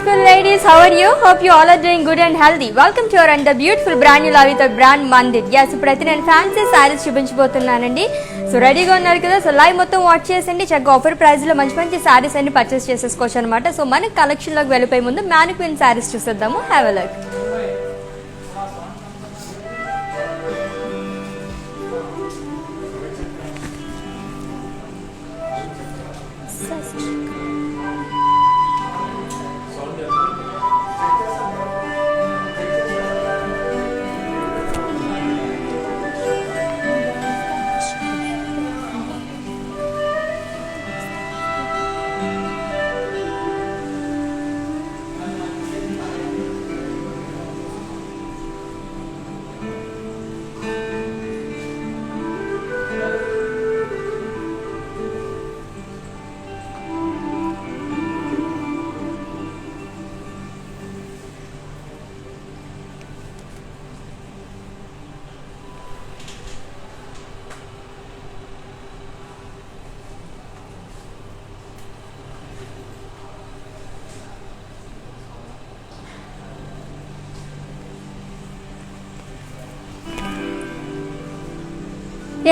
beautiful ladies, how are you? Hope you all are doing good and healthy. Welcome to our and the beautiful brand new love with our brand Mandir. Yes, ఇప్పుడైతే నేను fancy saris చూపించబోతున్నానండి. So రెడీగా ఉన్నారు కదా? So live మొత్తం watch చేసండి. చక్కగా offer price లో మంచి మంచి సారీస్ అన్ని పర్చేస్ చేసేసుకోవచ్చు అనమాట. సో మన కలెక్షన్ లోకి వెళ్ళిపోయే ముందు మ్యానిక్విన్ సారీస్ చూసేద్దాము. Have a look.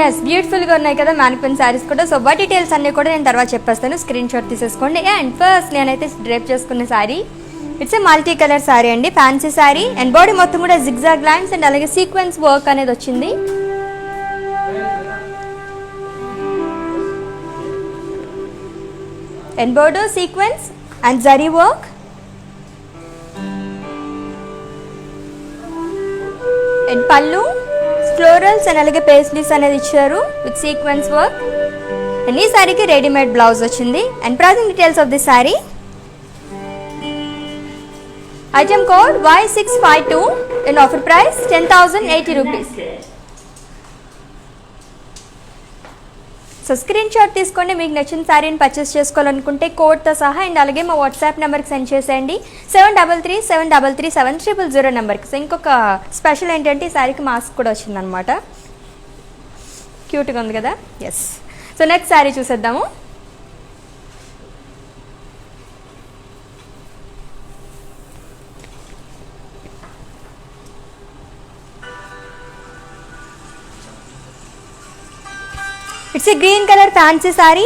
ఎస్ బ్యూటిఫుల్గా ఉన్నాయి కదా మ్యానిక్విన్ శారీస్ కూడా. సో వాటి డీటెయిల్స్ అన్నీ కూడా నేను తర్వాత చెప్పేస్తాను, స్క్రీన్ షాట్ తీసేసుకోండి. అండ్ ఫస్ట్ నేనైతే డ్రేప్ చేసుకున్న sari, it's a multi colour sari అండి, ఫ్యాన్సీ శారీ. అండ్ బాడీ మొత్తం కూడా జిగ్జాగ్ లైన్స్ అండ్ అలాగే సీక్వెన్స్ వర్క్ అనేది వచ్చింది. And border sequence and zari work. And పళ్ళు ఫ్లోరల్స్ అండ్ అలాగే పేస్లీస్ అనేది ఇచ్చారు విత్ సీక్వెన్స్ వర్క్. అండ్ ఈ శారీకి రెడీమేడ్ బ్లౌజ్ వచ్చింది. And pricing details of this sari, item code Y652 and offer price 10,080 rupees. So screenshot తీసుకోండి. మీకు నచ్చిన శారీని పర్చేస్ చేసుకోవాలనుకుంటే కోడ్తో సహా అండ్ అలాగే మా వాట్సాప్ నెంబర్కి సెండ్ చేసేయండి 7337337000 నెంబర్కి. సో ఇంకొక స్పెషల్ ఏంటంటే ఈ శారీకి మాస్క్ కూడా వచ్చిందనమాట, క్యూట్గా ఉంది కదా. ఎస్, సో నెక్స్ట్ శారీ చూసేద్దాము. It's a green colour fancy sari.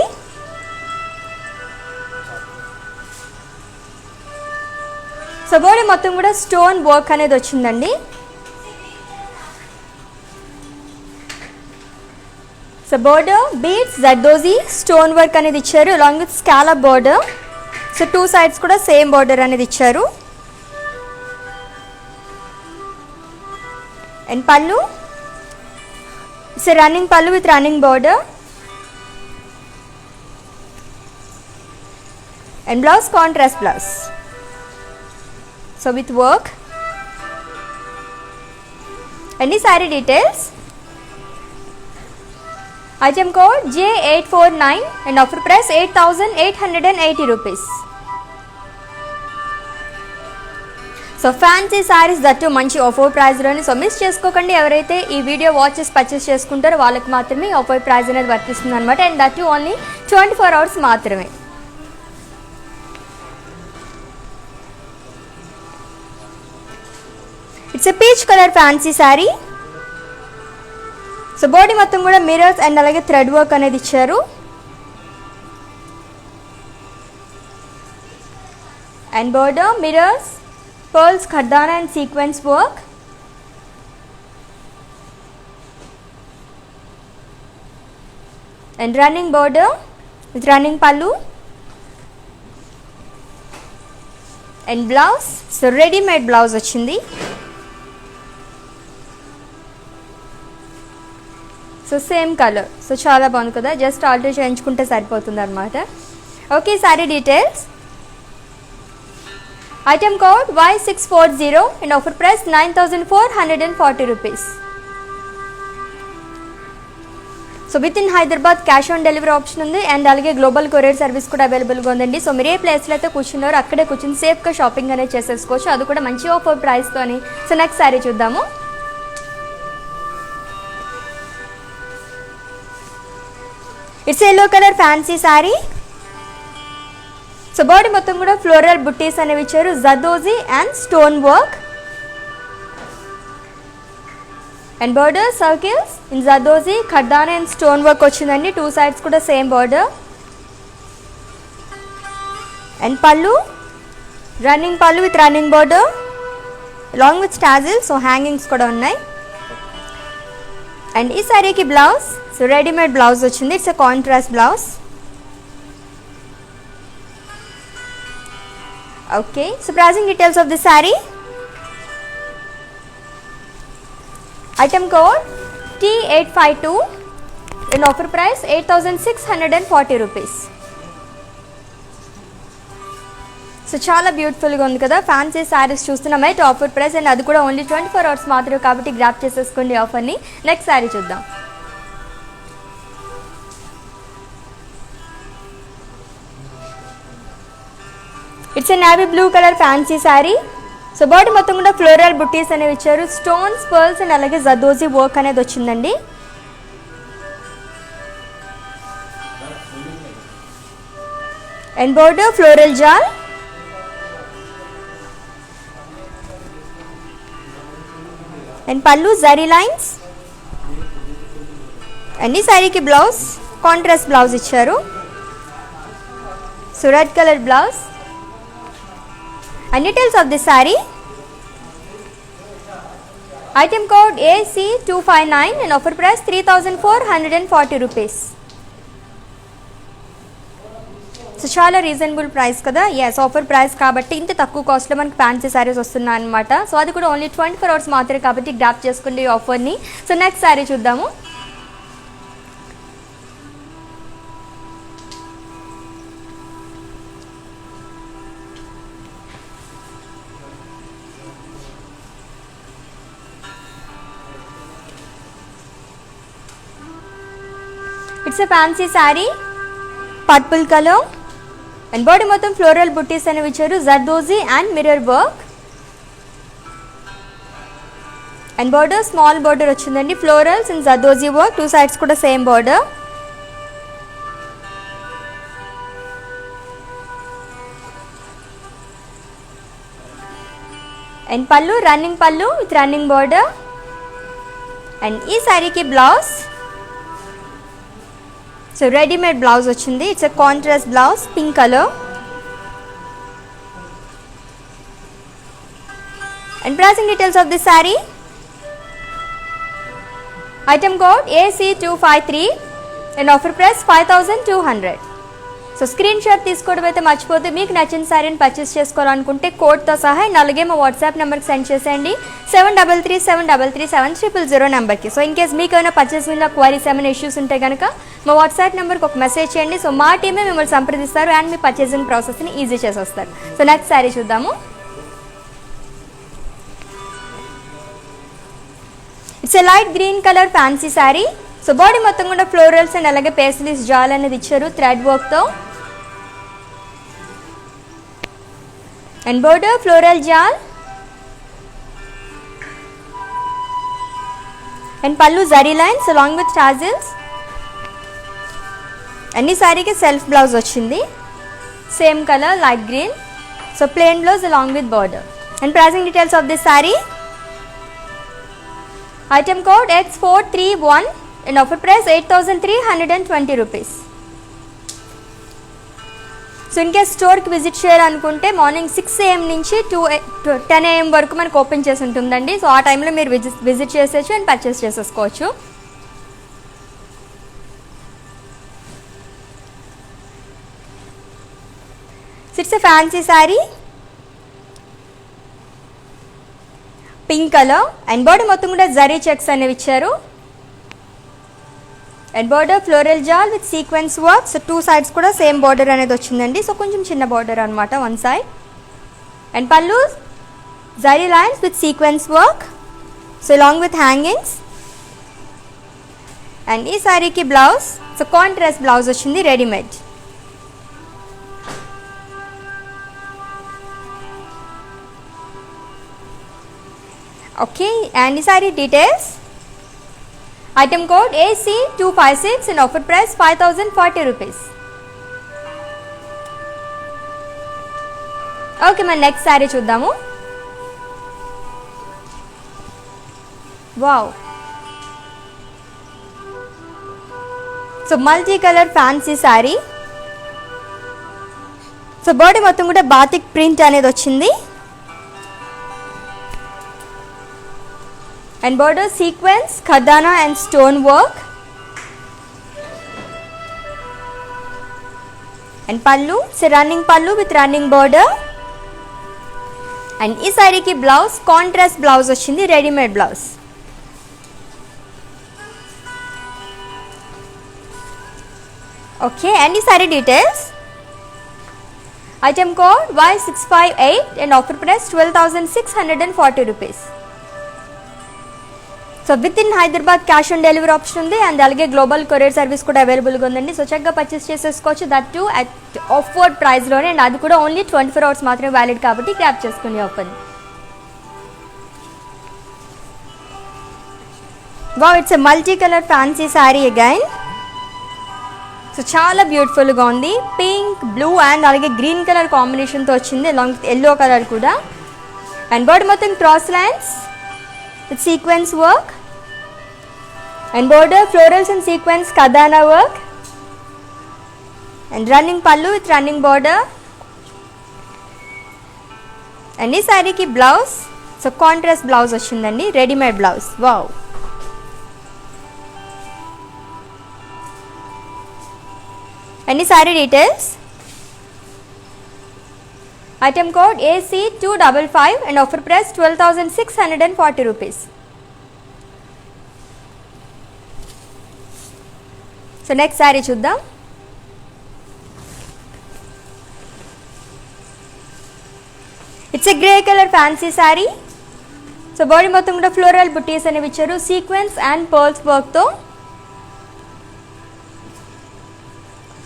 So body మొత్తం కూడా స్టోన్ వర్క్ అనేది వచ్చిందండి. So border beads zardozi stone work అనేది ఇచ్చారు along with scallop border. So two sides కూడా సేమ్ బోర్డర్ అనేది ఇచ్చారు. And pallu, it's a running పళ్ళు with running border. And blouse contrast blouse, so with work. Any saree details, item code J849 and offer price 8,880 rupees. So fancy saris that మంచి offer ప్రైస్లోని. So miss చేసుకోకండి. ఎవరైతే ఈ video watch చేసి purchase చేసుకుంటారో వాళ్ళకి మాత్రమే offer price అనేది వర్తిస్తుంది అనమాట. అండ్ దట్టు ఓన్లీ 24 hours మాత్రమే. It's a peach colour fancy sari. So body మొత్తం కూడా మిరర్స్ అండ్ అలాగే థ్రెడ్ వర్క్ అనేది ఇచ్చారు. అండ్ బోర్డర్ మిరర్స్, పర్ల్స్, ఖర్దానా and sequence work. And running border with running పళ్ళు. And blouse, so readymade blouse వచ్చింది. So same colour, so చాలా బాగుంది కదా, జస్ట్ ఆల్టర్ చేయించుకుంటే సరిపోతుంది అనమాట. Okay, sari details, item code Y640 and offer price 9,440 rupees. So with in Hyderabad cash on delivery option ఉంది and అలాగే గ్లోబల్ కొరియర్ సర్వీస్ కూడా అవైలబుల్గా ఉందండి. సో మీరు ఏ ప్లేస్లో అయితే కూర్చున్నారో అక్కడే కూర్చుని సేఫ్గా షాపింగ్ అనేది చేసేసుకోవచ్చు, అది కూడా మంచి ఆఫర్ ప్రైస్తోని. సో నెక్స్ట్ సారీ చూద్దాము. It's yellow colour fancy sari. So body మొత్తం కూడా ఫ్లోరల్ బుట్టీస్ అనేవి ఇచ్చారు, zardozi and stone work. And border circles in zardozi, ఖర్దానా అండ్ స్టోన్ వర్క్ వచ్చిందండి. 2 sides కూడా సేమ్ బోర్డర్. అండ్ పళ్ళు, రన్నింగ్ పళ్ళు with running border along with tassel, so hangings కూడా ఉన్నాయి. అండ్ ఈ సారీకి బ్లౌజ్, సో రెడీమేడ్ బ్లౌజ్ వచ్చింది. It's a contrast blouse. Okay, so pricing details of the sorry. Item code T852 in offer price 8,640 rupees. So చాలా బ్యూటిఫుల్గా ఉంది కదా, fancy saris చూస్తున్నాం అయితే ఆఫర్ ప్రైస్, అండ్ అది కూడా ఓన్లీ 24 hours మాత్రమే కాబట్టి గ్రాప్ చేసేసుకోండి ఆఫర్ని. నెక్స్ట్ శారీ చూద్దాం. It's a navy blue colour fancy sari. So body మొత్తం కూడా ఫ్లోరల్ బుట్టీస్ అనేవి ఇచ్చారు, స్టోన్స్, పర్ల్స్ అండ్ అలాగే జర్దోజీ వర్క్ అనేది వచ్చిందండి. అండ్ బోర్డర్ ఫ్లోరల్ జాల్. అండ్ పళ్ళు జరీ లైన్స్. అండ్ ఈ శారీకి బ్లౌజ్ కాంట్రాస్ట్ బ్లౌజ్ ఇచ్చారు, so red colour blouse. And details of this saree. Item code AC259 and offer price 3,440 rupees. So చాలా రీజనబుల్ ప్రైస్ కదా. ఎస్, ఆఫర్ ప్రైస్ కాబట్టి ఇంత తక్కువ కాస్ట్లో మనకి ఫ్యాన్సీ శారీస్ వస్తున్నాయి అనమాట. సో అది కూడా ఓన్లీ 24 hours మాత్రమే కాబట్టి గ్రాప్ చేసుకోండి ఈ ఆఫర్ని. సో నెక్స్ట్ శారీ చూద్దాము. It's a fancy sari, purple colour. And body మొత్తం ఫ్లోరల్ బుట్టీస్ అనేవి ఇచ్చారు, zardozi and mirror work. And border small border వచ్చిందండి, florals and zardozi work. 2 sides కూడా సేమ్ బార్డర్. అండ్ పళ్ళు రన్నింగ్ పళ్ళు విత్ రన్నింగ్ బార్డర్. అండ్ ఈ శారీకి బ్లౌజ్, సో రెడీమేడ్ బ్లౌజ్ వచ్చింది. It's a contrast blouse, pink colour. And pricing details of this sari. Item code AC253 and offer price 5,200. So screenshot తీసుకోవడం అయితే మర్చిపోతే, మీకు నచ్చిన శారీని పర్చేస్ చేసుకోవాలనుకుంటే కోడ్తో సహా అలాగే మా వాట్సాప్ నెంబర్కి సెండ్ చేసేయండి, 7337337300 నెంబర్కి. సో ఇన్ కేస్ మీకు ఏమైనా పర్చేస్ మీద క్వైరీస్ ఏమైనా ఇష్యూస్ ఉంటే కనుక మా వాట్సాప్ నెంబర్కి ఒక మెసేజ్ చేయండి. సో మా టీమే మిమ్మల్ని సంప్రదిస్తారు అండ్ మీ పర్చేసింగ్ ప్రాసెస్ని ఈజీ చేసేస్తారు. సో నెక్స్ట్ శారీ చూద్దాము. It's a light green colour fancy sari. So body మొత్తం కూడా ఫ్లోరల్స్ అండ్ అలాగే పేస్లీస్ జాల్ అనేది ఇచ్చారు థ్రెడ్ వర్క్తో. అండ్ బోర్డర్ ఫ్లోరల్ జాల్. అండ్ పళ్ళు zari lines along with tassels. అన్ని శారీకి సెల్ఫ్ బ్లౌజ్ వచ్చింది, same colour light green. So plain blouse along with border. And pricing details of this sari. Item code X431 and offer price 8,320 rupees. So in case స్టోర్కి visit చేయాలనుకుంటే morning 6 AM నుంచి 10 AM వరకు మనకు open చేసి ఉంటుందండి. So ఆ టైంలో మీరు విజిట్ చేసేయచ్చు అండ్ పర్చేస్ చేసేసుకోవచ్చు. It's a fancy sari, pink colour. And body మొత్తం కూడా జరీ చెక్స్ అనేవి ఇచ్చారు. అండ్ బార్డర్ ఫ్లోరల్ జాల్ with sequence work. So 2 sides కూడా సేమ్ బార్డర్ అనేది వచ్చిందండి. సో కొంచెం చిన్న బార్డర్ అనమాట వన్ సైడ్. అండ్ పళ్ళు zari lines with sequence work, so along with hangings. And ఈ శారీకి బ్లౌజ్, సో కాంట్రాస్ట్ బ్లౌజ్ వచ్చింది రెడీమేడ్. ఓకే, అండ్ ఈ sari details. Item code AC256 and offer price 5,040 rupees. Okay, మన నెక్స్ట్ శారీ చూద్దాము. Wow, so multi colour fancy sari. So body మొత్తం కూడా batik print అనేది వచ్చింది. And border sequence, kardana and stone work. And పళ్ళు, running పళ్ళు విత్ రన్నింగ్ బోర్డర్. అండ్ ఈ శారీకి బ్లౌజ్ కాంట్రాస్ట్ బ్లౌజ్ వచ్చింది, రెడీమేడ్ బ్లౌజ్. ఓకే, అండ్ ఈ sari details. Item code Y658 and offer price 12,640 rupees. So with in Hyderabad cash on delivery option ఉంది. And అలాగే global courier service కూడా అవైలబుల్గా ఉందండి. సో చక్కగా పర్చేస్ చేసేసుకోవచ్చు, దట్ టు అట్ ఆఫర్ ప్రైస్లోనే. అండ్ అది కూడా ఓన్లీ 24 hours మాత్రమే వ్యాలిడ్ కాబట్టి గ్రాప్ చేసుకుని offer. Wow, it's a multi colour fancy sari again. So చాలా బ్యూటిఫుల్గా ఉంది. పింక్, బ్లూ అండ్ అలాగే గ్రీన్ కలర్ కాంబినేషన్తో వచ్చింది, అలాంగ్ విత్ ఎల్లో కలర్ కూడా. అండ్ బాడీ మొత్తం cross lines with sequence work. And border florals and sequence kardana work. And running పళ్ళు with running border. And ఈ శారీకి బ్లౌజ్, సో కాంట్రాస్ట్ బ్లౌజ్ వచ్చిందండి, readymade blouse. Wow, and saree details. Item code AC255 and offer price 12,640 rupees. So next saree chuddam. It's a grey color fancy saree. So body మొత్తం కూడా floral butties అనేవి ఇచ్చారు, sequence and pearls work తో.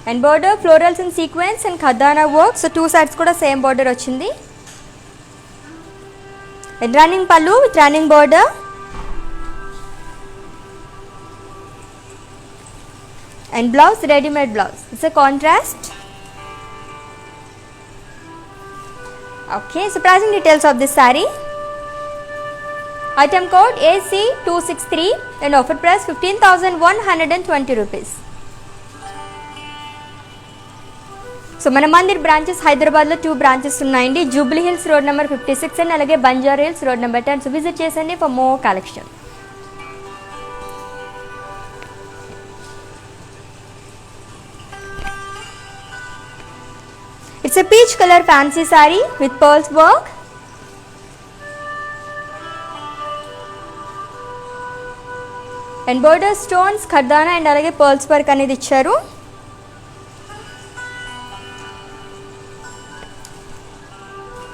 And border florals and sequence and kardana work. So 2 sides కూడా same border వచ్చింది. And running పళ్ళు with running border. And blouse readymade blouse, it's a contrast. Okay, so pricing details of this sari. Item code AC263 and offer price 15,120 rupees. So మన Mandir branches హైదరాబాద్లో 2 branches ఉన్నాయండి. Jubilee Hills road number 56 and అలాగే Banjara Hills road number 10. So visit చేసండి for more collection. It's a peach colour fancy sari with pearls work. And border stones, kardana and అలాగే pearls work అనేది ఇచ్చారు.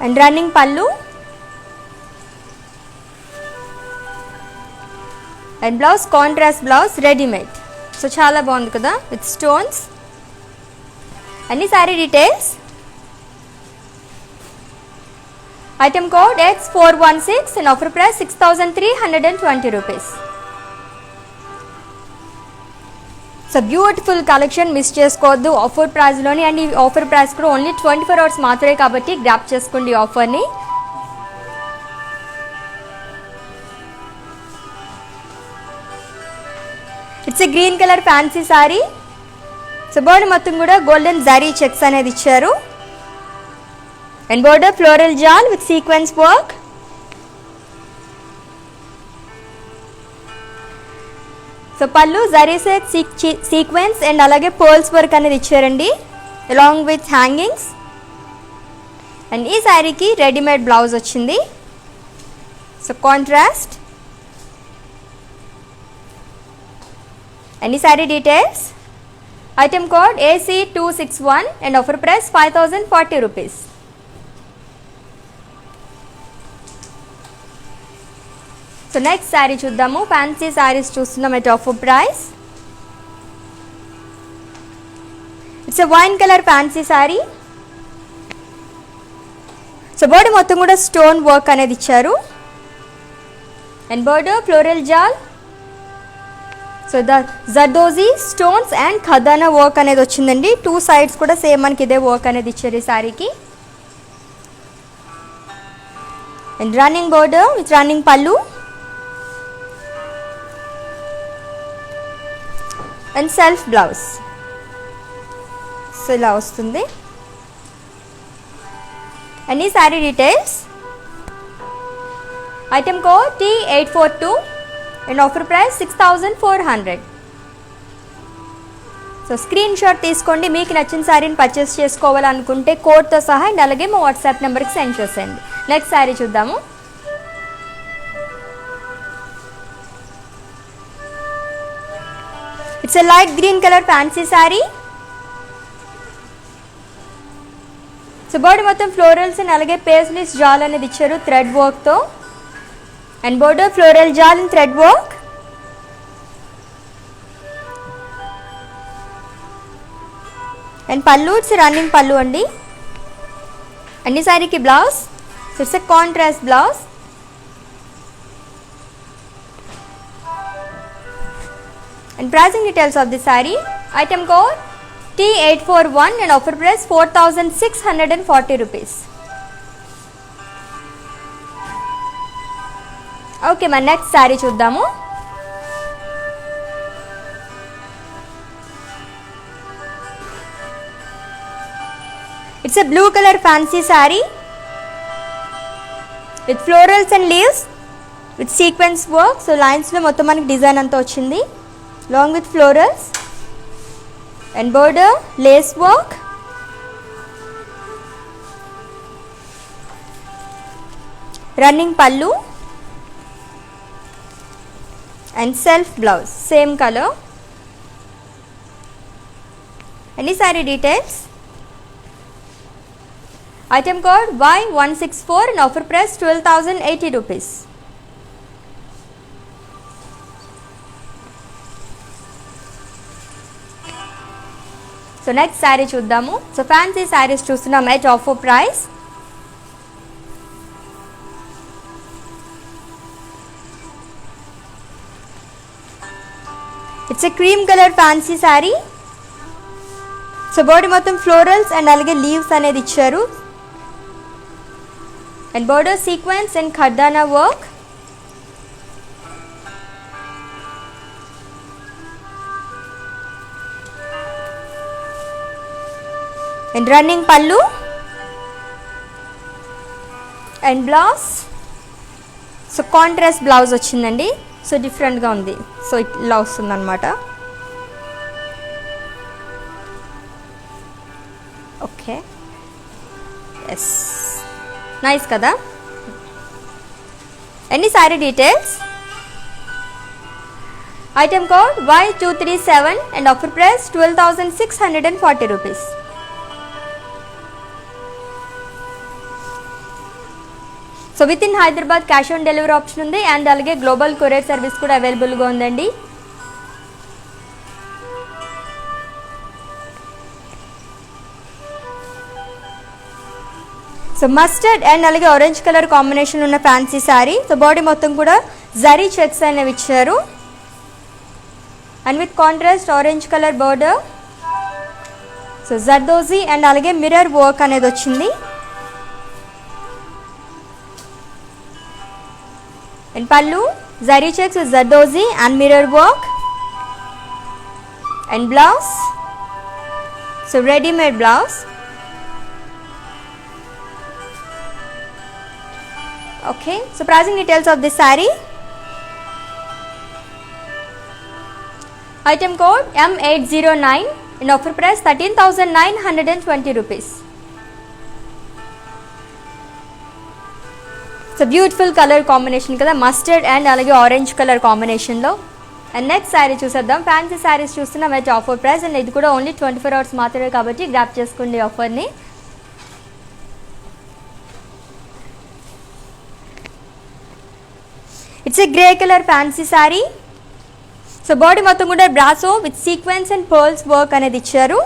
And running పళ్ళు and blouse contrast blouse readymade. So చాలా బాగుంది కదా with stones. అన్ని sari details. Item code X416 and offer price 6,320 rupees. So beautiful collection, miss చేసుకోవద్దు offer ప్రైస్లోని. అండ్ ఈ ఆఫర్ ప్రైస్ కూడా ఓన్లీ 24 hours మాత్రమే కాబట్టి గ్రాప్ చేసుకోండి ఈ ఆఫర్ని. It's a green colour fancy sari. So body మొత్తం కూడా గోల్డెన్ జరీ చెక్స్ అనేది ఇచ్చారు. అండ్ బోర్డర్ ఫ్లోరల్ జాల్ with sequence work. So pallu zari sequence and అలాగే పర్ల్స్ వర్క్ అనేది ఇచ్చారండి, అలాంగ్ విత్ హ్యాంగింగ్స్. అండ్ ఈ శారీకి రెడీమేడ్ బ్లౌజ్ వచ్చింది. So contrast. అండ్ ఈ sari details. Item code AC261 and offer price 5,040 rupees. So next sari చూద్దాము. ఫ్యాన్సీ శారీస్ చూస్తున్నాం at offer price. It's a wine colour fancy sari. So body మొత్తం కూడా స్టోన్ వర్క్ అనేది ఇచ్చారు. And border floral jaal. So the zardozi stones and kardana work అనేది వచ్చిందండి. 2 sides కూడా same మనకి ఇదే వర్క్ అనేది ఇచ్చారు ఈ శారీకి. and running border with running pallu and self blouse. So ఇలా వస్తుంది. Any saree details? Item code T842 and offer price 6400. So screenshot తీసుకోండి. మీకు నచ్చిన శారీని పర్చేస్ చేసుకోవాలనుకుంటే కోడ్తో సహా అండ్ అలాగే మా వాట్సాప్ నెంబర్కి సెండ్ చేసేయండి. నెక్స్ట్ శారీ చూద్దాము. It's a light green colour fancy sari. So body మొత్తం ఫ్లోరల్స్ అండ్ అలాగే పేస్లీస్ జాల్ అనేది ఇచ్చారు థ్రెడ్ వర్క్తో అండ్ బోర్డర్ ఫ్లోరల్ జాల్ and thread work. And pallu it's running pallu అండి. అన్ని శారీకి blouse it's a contrast blouse. And pricing details of the sari. Item code T841 and offer price 4640 rupees. Okay, మన next sari చూద్దాము. It's a blue color fancy saree with florals and leaves with sequence work. So lines lo mottham maniki design anta ochindi along with florals and border lace work. Running pallu and self blouse same color. Any saree details? Item code Y164 and offer price 12,080 rupees. So next saree చూద్దాము. So fancy saris చూస్తున్నాం at offer price. It's a cream colour fancy sari. So body మొత్తం florals and అలాగే leaves అనేది ఇచ్చారు and border sequence and khardana work. And running pallu and blouse. So contrast blouse వచ్చిందండి. So డిఫరెంట్గా ఉంది. So ఇలా వస్తుంది అనమాట. ఓకే, ఎస్, నైస్ కదా. Any sorry details. Item code Y237 and offer price 12,640 rupees. So with in Hyderabad cash on delivery option ఉంది and అలాగే global courier service కూడా అవైలబుల్గా ఉందండి. సో మస్టర్డ్ అండ్ అలాగే ఆరెంజ్ కలర్ కాంబినేషన్ ఉన్న ఫ్యాన్సీ శారీ. సో బాడీ మొత్తం కూడా జరీ చెక్స్ అనేవి ఇచ్చారు and with contrast orange colour border. So zardozi and అలాగే మిర్రర్ వర్క్ అనేది వచ్చింది. అండ్ పళ్ళు zari checks with zardozi and mirror work and blouse. So readymade blouse. Okay, so pricing details of this saree. Item code M809 and offer price 13,920 rupees. So beautiful color combination kada, mustard and alage orange color combination lo. And next saree చూసేద్దాం. Fancy saris చూస్తున్నాం at offer price and ఇది కూడా only 24 hours మాత్రమే కాబట్టి grab చేసుకోండి ఆఫర్ని. It's a grey colour fancy sari. So body మొత్తం కూడా brasso with sequence and pearls work అనేది ఇచ్చారు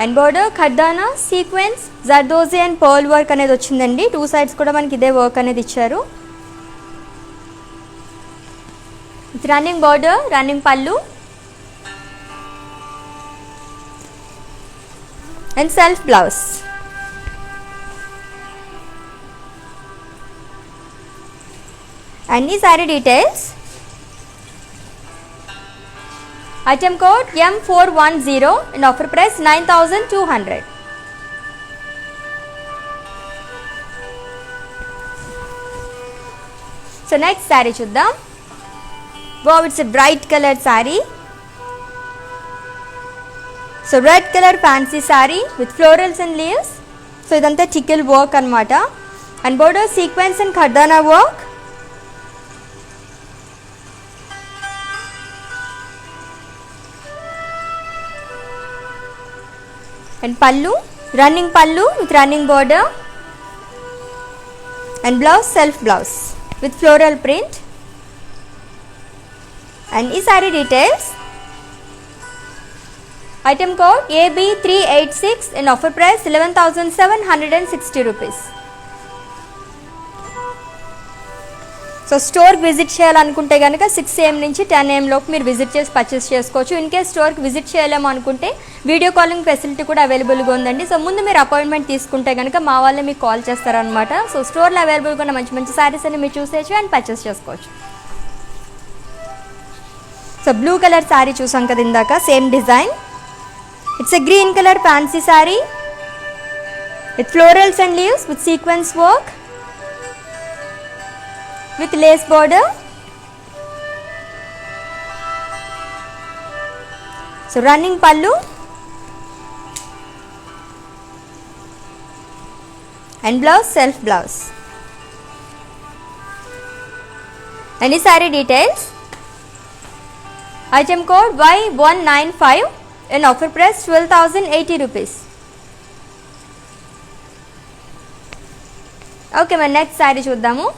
and border kardana sequence zardozi and pearl work అనేది వచ్చిందండి. టూ సైడ్స్ కూడా మనకి ఇదే వర్క్ అనేది ఇచ్చారు. విత్ రన్నింగ్ బోర్డర్, రన్నింగ్ పళ్ళు and self blouse. And the saree details. Item code M410 and offer price 9200. So next saree chuddam. Wow, it's a bright colored saree. So red color fancy saree with florals and leaves. So idantha tickle work anamata, and border sequence and kardana work. And pallu, running pallu with running border, and blouse self blouse with floral print. And this saree details. Item code AB386 and offer price 11,760 rupees. So స్టోర్కి visit చేయాలనుకుంటే కనుక 6 AM నుంచి 10 AM లోపు మీరు visit చేసి purchase చేసుకోవచ్చు. In case స్టోర్కి visit చేయలేము అనుకుంటే వీడియో కాలింగ్ ఫెసిలిటీ కూడా అవైలబుల్గా ఉందండి. సో ముందు మీరు అపాయింట్మెంట్ తీసుకుంటే కనుక మా వాళ్ళే మీకు కాల్ చేస్తారనమాట. సో స్టోర్లో అవైలబుల్గా ఉన్న మంచి మంచి శారీస్ అన్ని మీరు చూసేయచ్చు అండ్ పర్చేస్ చేసుకోవచ్చు. సో బ్లూ కలర్ శారీ చూసాం కదా ఇందాక, same design. It's a green colour fancy sari with florals and leaves with sequence work with lace border. So running pallu and blouse self blouse. And the saree details. Item code Y195 and offer price 12,080 rupees. Okay, my next saree చూద్దాము.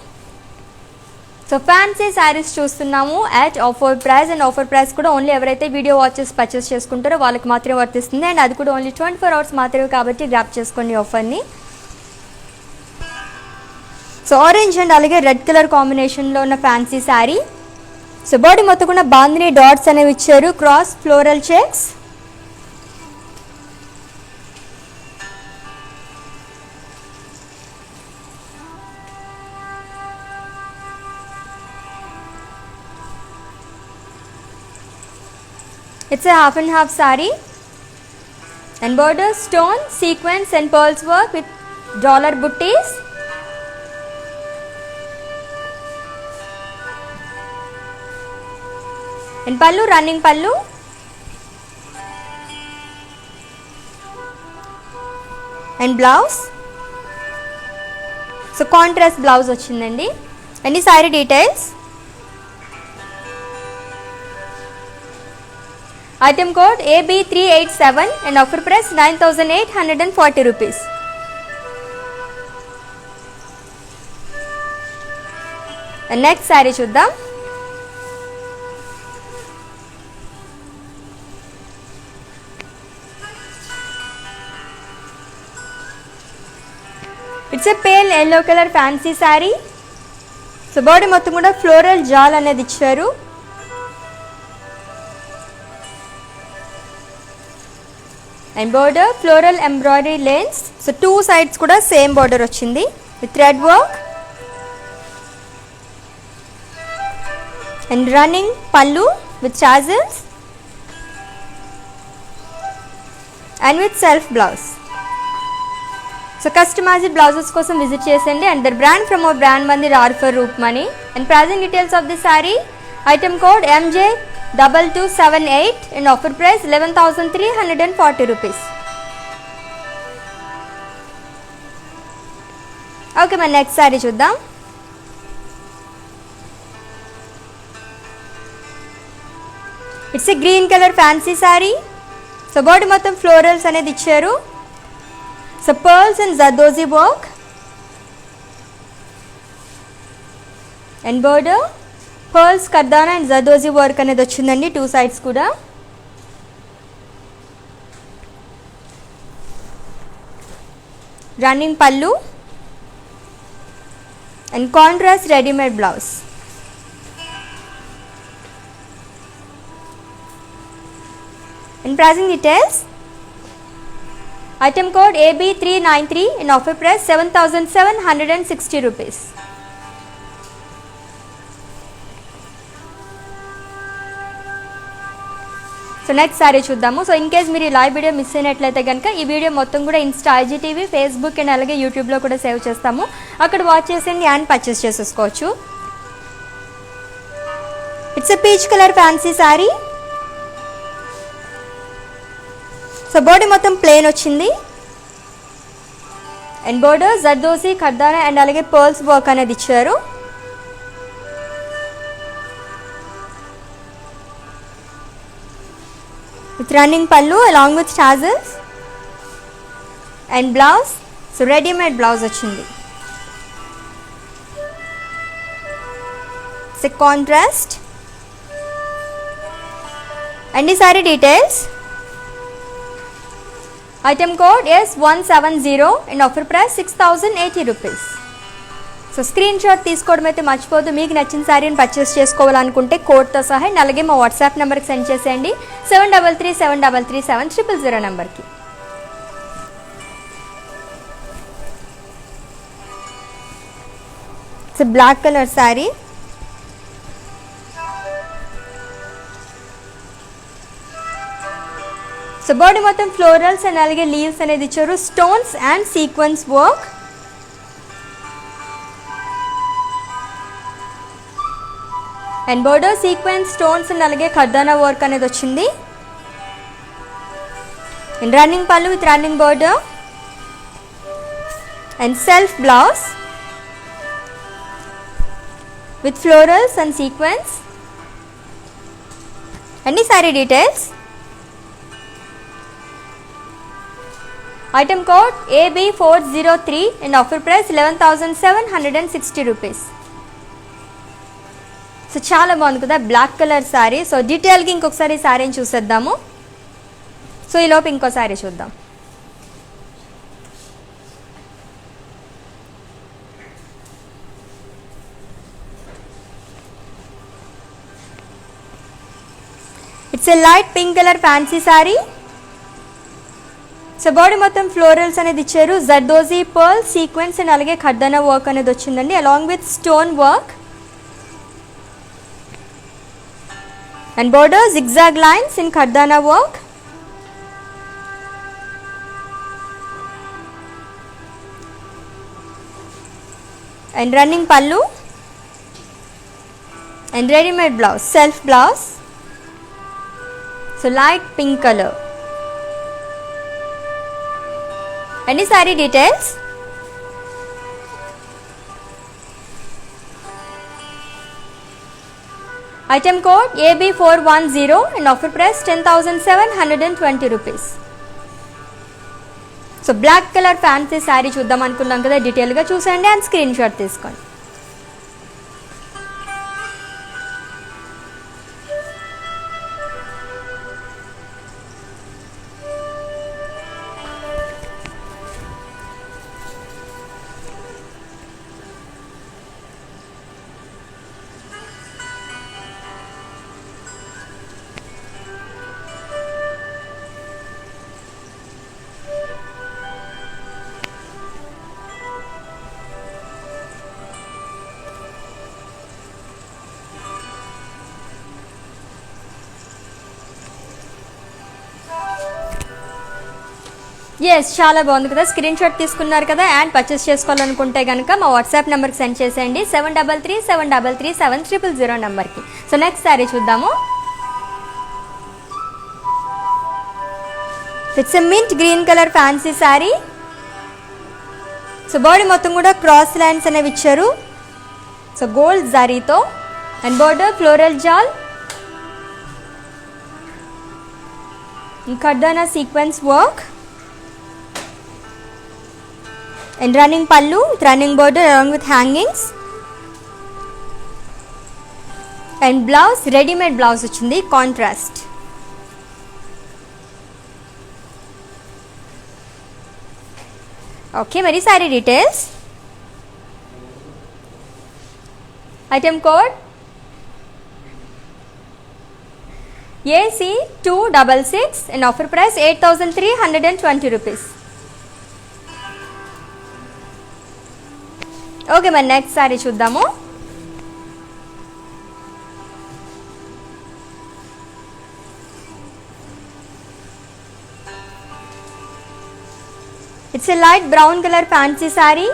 So fancy saris చూస్తున్నాము at offer price, and offer price కూడా only ఎవరైతే video watches purchase చేసుకుంటారో వాళ్ళకి మాత్రమే వర్తిస్తుంది, and అది కూడా ఓన్లీ 24 hours మాత్రమే కాబట్టి గ్రాప్ చేసుకోండి ఆఫర్ని. సో ఆరెంజ్ అండ్ అలాగే రెడ్ కలర్ కాంబినేషన్లో ఉన్న ఫ్యాన్సీ శారీ. సో బాడీ మొత్తం కూడా బాందిని డాట్స్ అనేవి ఇచ్చారు, cross floral checks. It's a half and half saree, and border stone, sequence and pearls work with dollar butties. And pallu, running pallu. And blouse. So contrast blouse వచ్చిందండి. And the saree details. Item code AB387 and offer price 9,840 rupees. And next saree చూద్దాం. It's a pale yellow color fancy saree. So body మొత్తం కూడా floral jaal అనేది ఇచ్చారు. And border floral embroidery lanes. So two sides kuda same border ochindi with thread work. And running pallu with tassels and with self blouse. So customized blouses kosam visit chesandi, and their brand from our brand Mandir R for Roopmani. And pricing details of the saree. Item code MJ2278 and offer price 11,340 rupees. Okay, my next saree చూద్దాం. It's a green color fancy saree. So body మొత్తం florals అనేది ఇచ్చారు. So pearls and zardozi work. And border pearls, kardana and zardozi work అనేది వచ్చిందండి two sides కూడా. Running pallu and contrast ready-made blouse. In pricing details, item code AB393 and offer price 7,760 rupees. So next sari చూద్దాము. So in case మీరు ఈ live video miss అయినట్లయితే కనుక ఈ video మొత్తం కూడా ఇన్స్టా, ఐజీటీవీ, ఫేస్బుక్ అండ్ అలాగే యూట్యూబ్లో కూడా సేవ్ చేస్తాము. అక్కడ వాచ్ చేసేయండి అండ్ పర్చేస్ చేసేసుకోవచ్చు. It's a peach colour fancy sari. So body మొత్తం ప్లెయిన్ వచ్చింది and border zardozi, kardana and అలాగే పర్ల్స్ వర్క్ అనేది ఇచ్చారు. With running pallu along with tassels and blouse. So readymade blouse వచ్చింది. It's a contrast. అండ్ ఈ sari details. Item code S170 and offer price 6080 rupees. So screenshot తీసుకోవడం అయితే మర్చిపోద్దు. మీకు నచ్చిన శారీని పర్చేస్ చేసుకోవాలనుకుంటే కోడ్తో సహా అండ్ అలాగే మా వాట్సాప్ నెంబర్కి సెండ్ చేసేయండి 7337337000 నెంబర్కి. So black colour sari. So body మొత్తం ఫ్లోరల్స్ అండ్ అలాగే లీవ్స్ అనేది ఇచ్చారు. Stones and sequence work. And border sequence, stones and అలాగే ఖర్దానా వర్క్ అనేది వచ్చింది. అండ్ రన్నింగ్ పళ్ళు with running border and self blouse with florals and sequence. And ఈ sari details. Item code AB403 and offer price 11,760 rupees. So చాలా బాగుంది కదా black colour sari. So డీటెయిల్గా ఇంకొకసారి శారీని చూసేద్దాము. సో ఈలోపు ఇంకో శారీ చూద్దాం. It's a light pink colour fancy sari. So body మొత్తం ఫ్లోరల్స్ అనేది ఇచ్చారు. జర్దోజీ, పర్ల్, సీక్వెన్స్ అండ్ అలాగే ఖర్దానా వర్క్ అనేది వచ్చిందండి along with stone work. And border zigzag lines in kardana work. And running పళ్ళు and readymade blouse, self blouse. So light pink colour. And ఈ sari details. Item code AB410 and offer price 10,720 rupees. So black colour fancy sari చూద్దాం అనుకున్నాం కదా, డీటెయిల్గా చూసండి and screenshot తీసుకోండి. Yes, చాలా బాగుంది కదా. స్క్రీన్ షాట్ తీసుకున్నారు కదా అండ్ పర్చేస్ చేసుకోవాలనుకుంటే కనుక మా వాట్సాప్ నెంబర్కి సెండ్ చేసేయండి 7337337000 నెంబర్కి. సో నెక్స్ట్ శారీ చూద్దాము. It's a mint green colour fancy sari. So body మొత్తం కూడా క్రాస్ లైన్స్ అనేవి ఇచ్చారు. సో గోల్డ్ జరీతో and border floral jaal, kardana sequence work and running pallu with running border along with hangings and blouse ready made blouse ochindi contrast. Okay, mari saree details. Item code AC266 and offer price 8,320 rupees. Okay, మరి next sari చూద్దాము. It's a light brown colour fancy sari.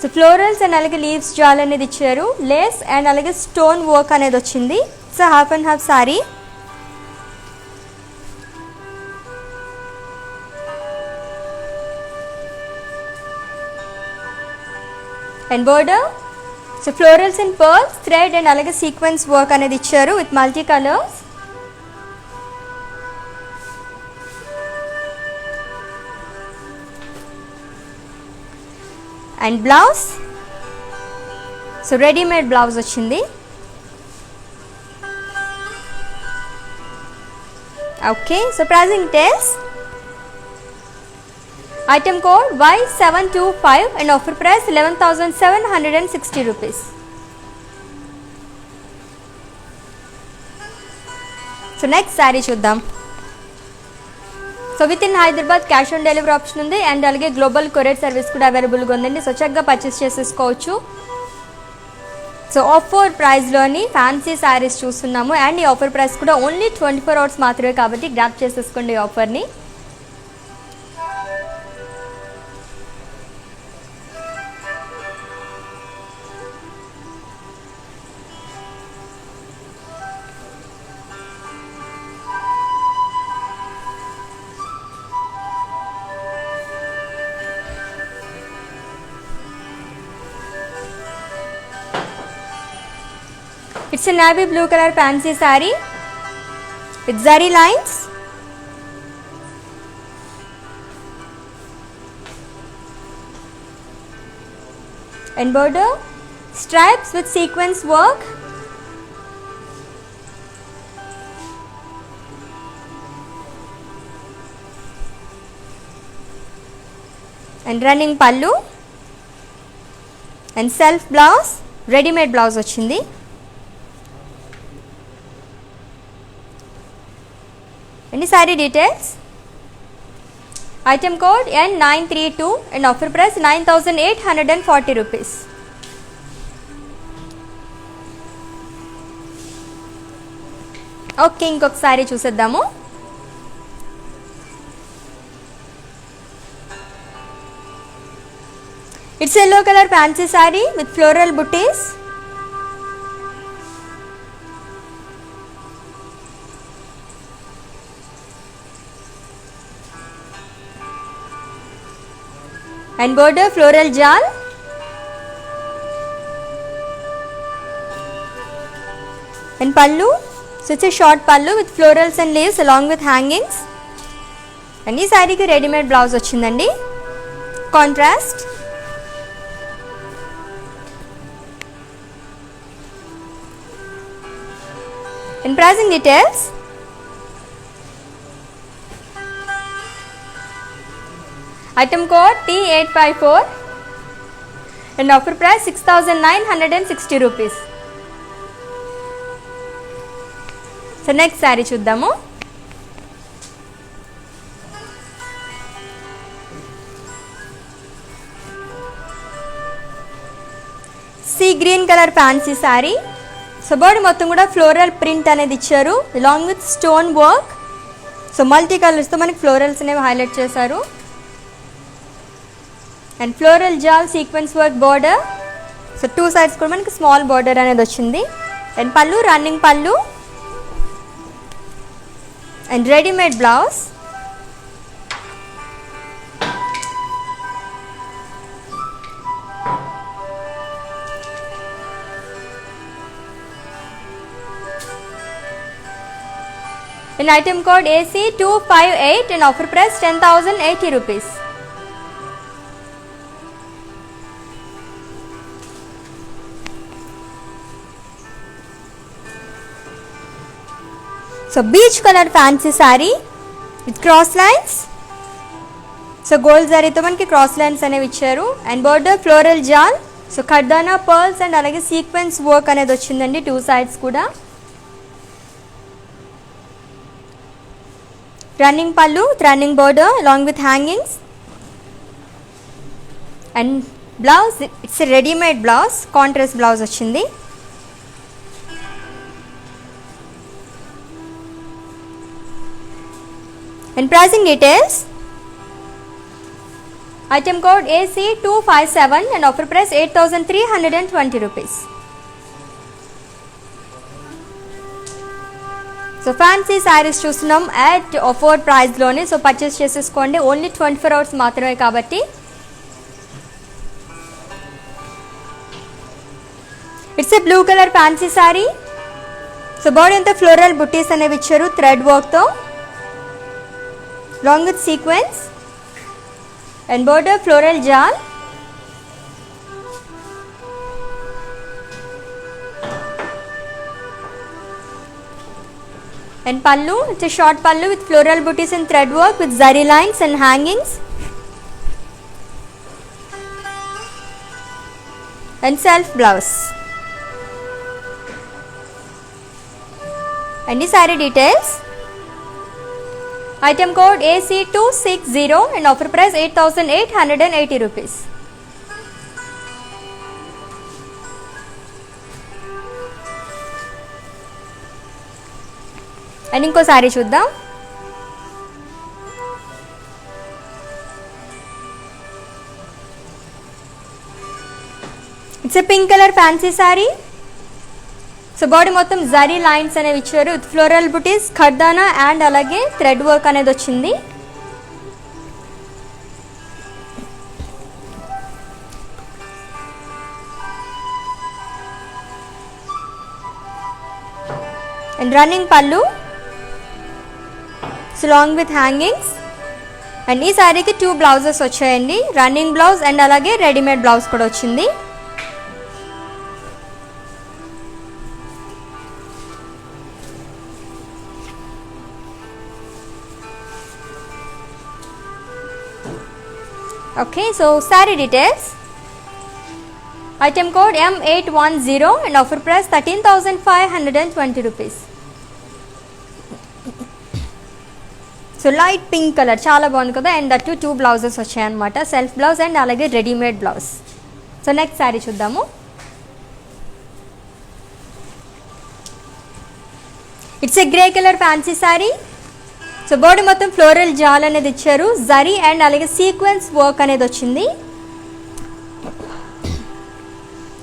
So florals and అలాగే leaves jaal అనేది ఇచ్చారు. Lace and అలాగే stone work అనేది వచ్చింది. It's half and half sari. And border so florals and pearls thread and అలాగే sequence work అనేది ఇచ్చారు with multi colours. And blouse so readymade blouse వచ్చింది. Okay, so pricing details. Item code Y725 and offer price 11,760 rupees. So next sari చూద్దాం. So with in Hyderabad cash on delivery option ఉంది and అలాగే global courier service కూడా అవైలబుల్గా ఉందండి. So చక్కగా purchase చేసేసుకోవచ్చు. So offer ప్రైస్లోని fancy saris చూస్తున్నాము అండ్ ఈ ఆఫర్ ప్రైస్ కూడా ఓన్లీ 24 hours మాత్రమే కాబట్టి గ్రాప్ చేసేసుకోండి ఈ ఆఫర్ని. It's a navy blue color fancy saree with zari lines. And border stripes with sequence work. And running pallu. And self blouse, ready made blouse వచ్చింది. Any saree details? Item code N932 and offer price 9,840 rupees. Okay, ఇంకొక sorry చూసేద్దాము. It's yellow color fancy saree with floral booties. And border floral jal. And pallu, so it's a short pallu with florals and leaves along with hangings. And ee saree ki ready made blouse ochindandi, contrast. And pricing details. Item code T854 and offer price 6,960 rupees. So next saree చూద్దాము. Sea green colour fancy sari. So body మొత్తం కూడా floral print అనేది ఇచ్చారు along with stone work. So multi కలర్స్తో మనకి florals అనేవి highlight చేశారు. And floral jaal sequence work border. So two sides కూడా మనకి స్మాల్ బార్డర్ అనేది వచ్చింది. అండ్ పళ్ళు రన్నింగ్ పళ్ళు and readymade blouse. And item code AC258 and offer price 10,080 rupees. So beach color fancy saree with cross lines. So gold zari తో మనకి cross lines అనేవి ఇచ్చారు. And border floral jaal. So kardana pearls and అలాగే sequence work అనేది వచ్చిందండి two sides కూడా. Running pallu running border along with hangings. And blouse it's readymade blouse, contrast blouse వచ్చింది. And pricing details. Item code AC257 and offer price 8,320 rupees. So fancy saris చూస్తున్నాం at offer ప్రైస్లోనే. So purchase చేసేసుకోండి, only 24 hours మాత్రమే కాబట్టి. It's a blue colour fancy sari. So body అంతా floral బుట్టీస్ అనేవి ఇచ్చారు thread వర్క్తో, long with sequence and border floral jal. And pallu, it's a short pallu with floral booties and thread work with zari lines and hangings. And self blouse. And the saree details. Item code AC260 and offer price 8,880 rupees. And ఇంకో sorry చూద్దాం. It's a pink colour fancy sari. So body మొత్తం zari lines అనేవి ఇచ్చారు with floral buttis, ఖర్దానా and అలాగే thread work అనేది వచ్చింది. And running పళ్ళు, so long with hangings. And ఈ శారీకి 2 బ్లౌజెస్ వచ్చాయండి, రన్నింగ్ బ్లౌజ్ అండ్ అలాగే రెడీమేడ్ బ్లౌజ్ కూడా వచ్చింది. Okay, so saree details. Item code M810 and offer price 13,520 rupees. So light pink color చాలా బాగుంది కదా. అండ్ దట్ 2 బ్లౌజెస్ వచ్చాయి అన్నమాట, సెల్ఫ్ బ్లౌజ్ అండ్ అలాగే readymade blouse. So next sari చూద్దాము. It's a grey colour fancy sari. So body మొత్తం floral jaal అనేది ఇచ్చారు, జరీ అండ్ అలాగే సీక్వెన్స్ వర్క్ అనేది వచ్చింది.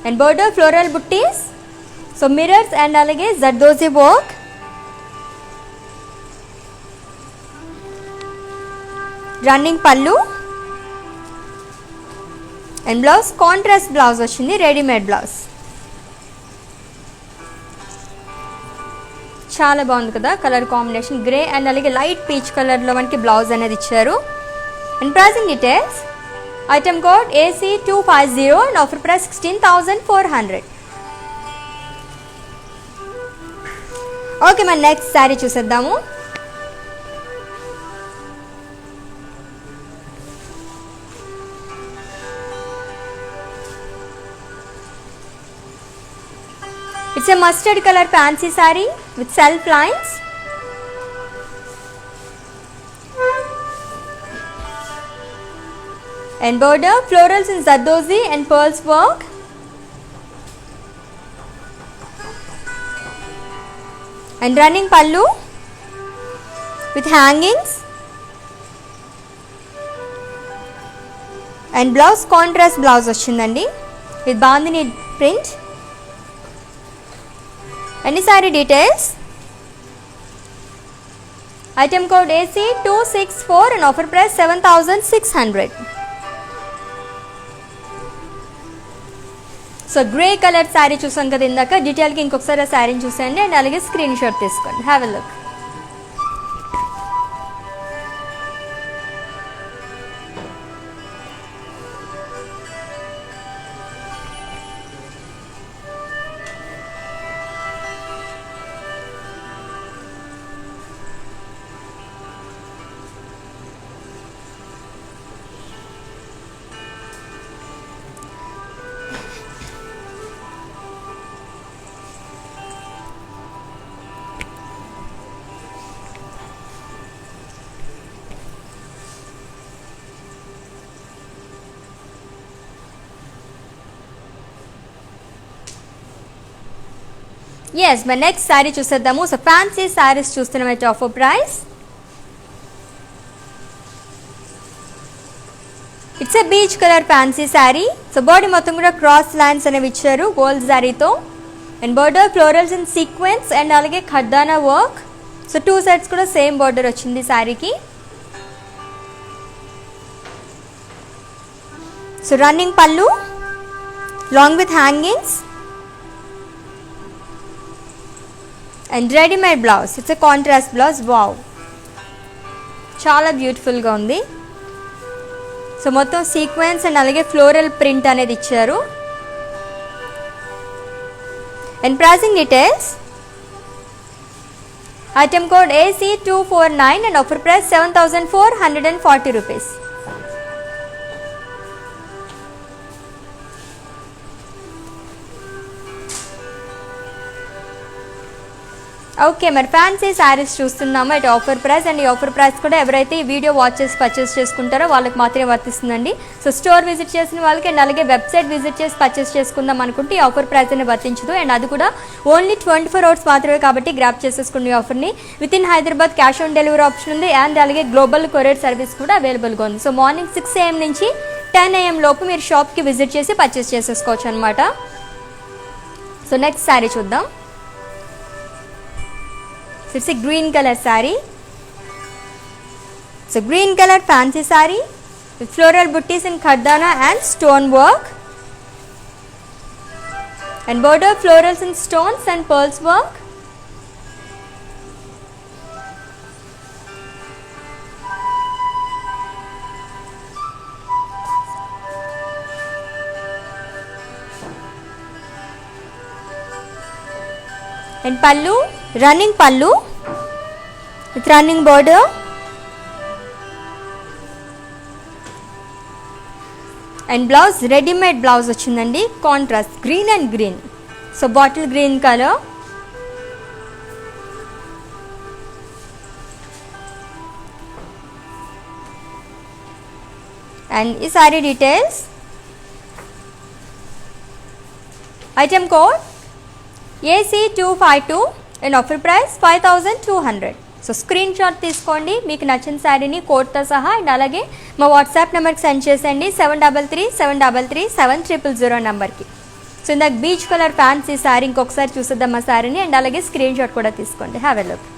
And border floral butis, so mirrors and అలాగే జర్దోజీ వర్క్. రన్నింగ్ పళ్ళు అండ్ బ్లౌజ్ కాంట్రాస్ట్ బ్లౌజ్ వచ్చింది, రెడీమేడ్ బ్లౌజ్. చాలా బాగుంది కదా కలర్ కాంబినేషన్, గ్రే అండ్ అలాగే లైట్ పీచ్ కలర్లో మనకి బ్లౌజ్ అనేది ఇచ్చారు. And pricing details. Item code AC250 and offer price 16,400. Okay, మన నెక్స్ట్ శారీ చూసేద్దాము. It's a mustard color fancy saree with self lines. And border florals in zardozi and pearls work. And running pallu with hangings. And blouse contrast blouse vachindandi with bandhani print. Any saree details. Item code AC264 and offer price 7,600. So grey colour sari చూసాం కదా ఇందాక. డీటెయిల్కి ఇంకొకసారి ఆ శారీని చూసేయండి and అలాగే screenshot తీసుకోండి. Have a look. Yes, మన నెక్స్ట్ శారీ చూసేద్దాము. సో ఫ్యాన్సీ శారీస్ చూస్తున్నాం at offer price. It's a peach colour fancy sari. So body మొత్తం కూడా క్రాస్ లైన్స్ అనేవి ఇచ్చారు గోల్డ్ శారీతో. And border florals and sequence and అలాగే ఖర్దానా వర్క్. సో 2 సైడ్స్ కూడా సేమ్ బోర్డర్ వచ్చింది శారీకి. So running pallu along with hangings and readymade blouse. It's a contrast blouse. Wow, చాలా బ్యూటిఫుల్గా ఉంది. సో మొత్తం సీక్వెన్స్ అండ్ అలాగే ఫ్లోరల్ ప్రింట్ అనేది ఇచ్చారు. And pricing details, item code AC249 and offer price 7440 rupees. Okay, మరి ఫ్యాన్సీ శారీస్ చూస్తున్నాము అట్ ఆఫర్ ప్రైస్. అండ్ ఈ ఆఫర్ ప్రైస్ కూడా ఎవరైతే ఈ వీడియో వాచ్ చేసి పర్చేస్ చేసుకుంటారో వాళ్ళకి మాత్రమే వర్తిస్తుందండి. సో స్టోర్ విజిట్ చేసిన వాళ్ళకి అండ్ అలాగే వెబ్సైట్ విజిట్ చేసి పర్చేస్ చేసుకుందాం అనుకుంటే ఈ ఆఫర్ ప్రైస్ అనేది వర్తించదు. అండ్ అది కూడా ఓన్లీ 24 అవర్స్ మాత్రమే కాబట్టి గ్రాప్ చేసేసుకున్న ఈ ఆఫర్ని. With in Hyderabad cash on delivery option ఉంది అండ్ అలాగే గ్లోబల్ కొరియర్ సర్వీస్ కూడా అవైలబుల్గా ఉంది. సో మార్నింగ్ 6 AM నుంచి 10 AM లోపు మీరు షాప్కి విజిట్ చేసి పర్చేస్ చేసేసుకోవచ్చు అనమాట. సో నెక్స్ట్ శారీ చూద్దాం. It's a green color saree. It's a green color fancy saree with floral butties in khardana and stone work and border florals in stones and pearls work. And pallu, running pallu with running border and blouse ready-made blouse వచ్చిందండి. Contrast green and green. So bottle green colour. And ఈ sari details, item code AC252 and offer price 5200. So screenshot తీసుకోండి మీకు నచ్చిన శారీని కోడ్తో సహా. And అలాగే మా వాట్సాప్ నెంబర్కి సెండ్ చేసేయండి 7337337000 నెంబర్కి. సో ఇందాక బీచ్ కలర్ ఫ్యాన్సీ శారీ ఇంకొకసారి చూసేద్దాం మా శారీని. అండ్ అలాగే స్క్రీన్ షాట్ కూడా తీసుకోండి. Have a look.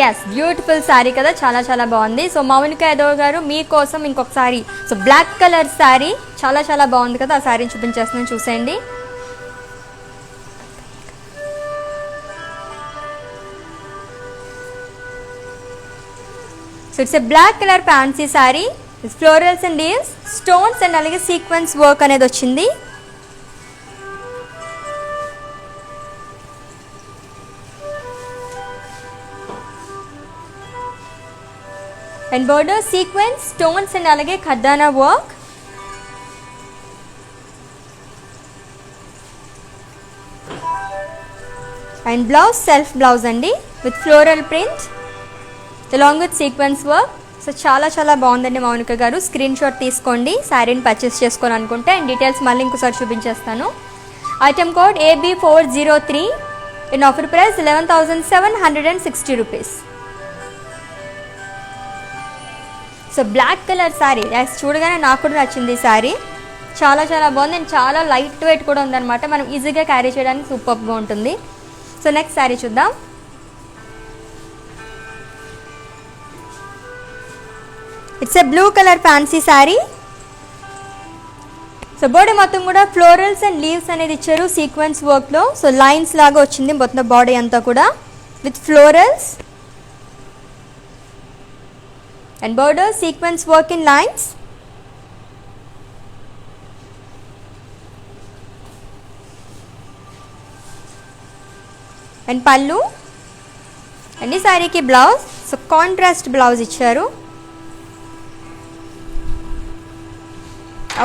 Yes, beautiful sari కదా, చాలా చాలా బాగుంది. సో మౌనిక యాదవ్ గారు మీకోసం ఇంకొకసారి సో బ్లాక్ కలర్ శారీ చాలా చాలా బాగుంది కదా, ఆ శారీని చూపించేస్తున్నాను చూసేయండి. So it's a black colour fancy sari, florals and leaves, stones and అలాగే సీక్వెన్స్ వర్క్ అనేది వచ్చింది. And border sequence, stones and అలాగే kardana work. And blouse self blouse అండి with floral print along with sequence work. So చాలా చాలా బాగుందండి మౌనిక గారు. Screen shot తీసుకోండి శారీని పర్చేస్ చేసుకోవాలనుకుంటే. అండ్ డీటెయిల్స్ మళ్ళీ ఇంకోసారి చూపించేస్తాను. Item code AB403 in offer price 11,760 rupees. So black colour sari చూడగానే నాకు కూడా నచ్చింది ఈ శారీ, చాలా చాలా బాగుంది. అండ్ చాలా లైట్ వెయిట్ కూడా ఉందన్నమాట, మనం ఈజీగా క్యారీ చేయడానికి సూపర్గా ఉంటుంది. సో నెక్స్ట్ శారీ చూద్దాం. It's a blue colour fancy sari. So body మొత్తం కూడా ఫ్లోరల్స్ అండ్ లీవ్స్ అనేది ఇచ్చారు సీక్వెన్స్ వర్క్లో. సో లైన్స్ లాగా వచ్చింది మొత్తం బాడీ అంతా కూడా with florals and border sequence work in lines. And pallu and ఈ శారీకి బ్లౌజ్. సో కాంట్రాస్ట్ బ్లౌజ్ ఇచ్చారు.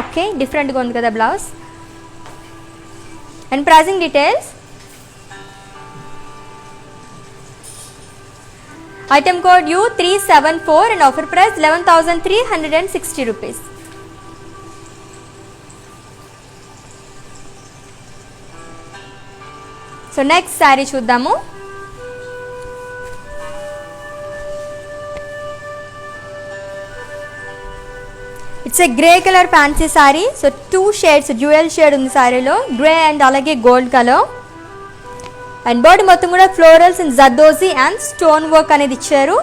ఓకే, డిఫరెంట్గా ఉంది కదా blouse. And pricing details. Item code U374 and offer price 11,360 rupees. So next sari చూద్దాము. It's a grey colour fancy sari. So 2 shades dual shade ఉంది శారీలో, grey and అలాగే గోల్డ్ కలర్. అండ్ బాడీ మొత్తం కూడా florals in zardozi and stone work అనేది ఇచ్చారు.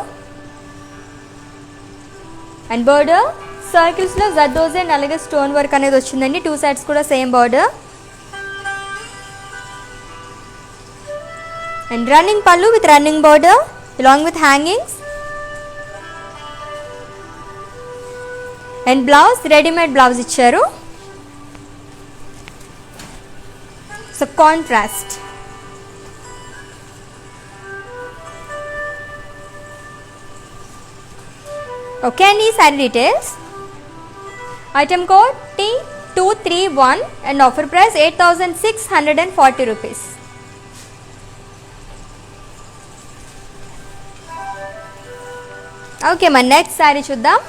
And border సర్కిల్స్లో zardozi and అలాగే స్టోన్ వర్క్ అనేది వచ్చిందండి. 2 సైడ్స్ కూడా సేమ్ బోర్డర్. అండ్ రన్నింగ్ పళ్ళు with running border along with hangings. And blouse readymade blouse ఇచ్చారు. So contrast. ఓకే అండి, sari details. Item code T231 and offer price 8,640 rupees. Okay, మన next sari చూద్దాం.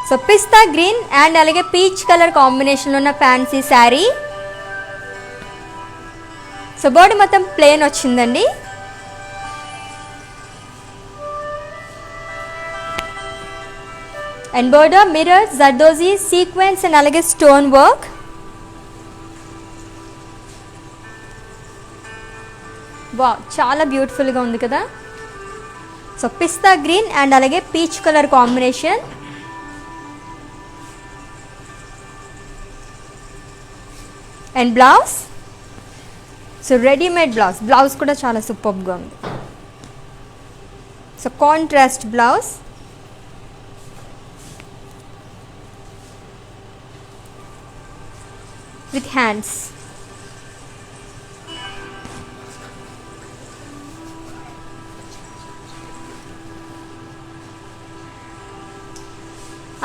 So pista green and అలాగే peach colour కాంబినేషన్లో ఉన్న fancy sari. So body మొత్తం plain వచ్చిందండి. And border mirror zardozi sequence and అలాగే స్టోన్ వర్క్. వా, చాలా బ్యూటిఫుల్గా ఉంది కదా. సో పిస్తా గ్రీన్ అండ్ అలాగే peach colour combination. And blouse. So readymade blouse కూడా చాలా సూపర్గా ఉంది. So contrast blouse. With hands.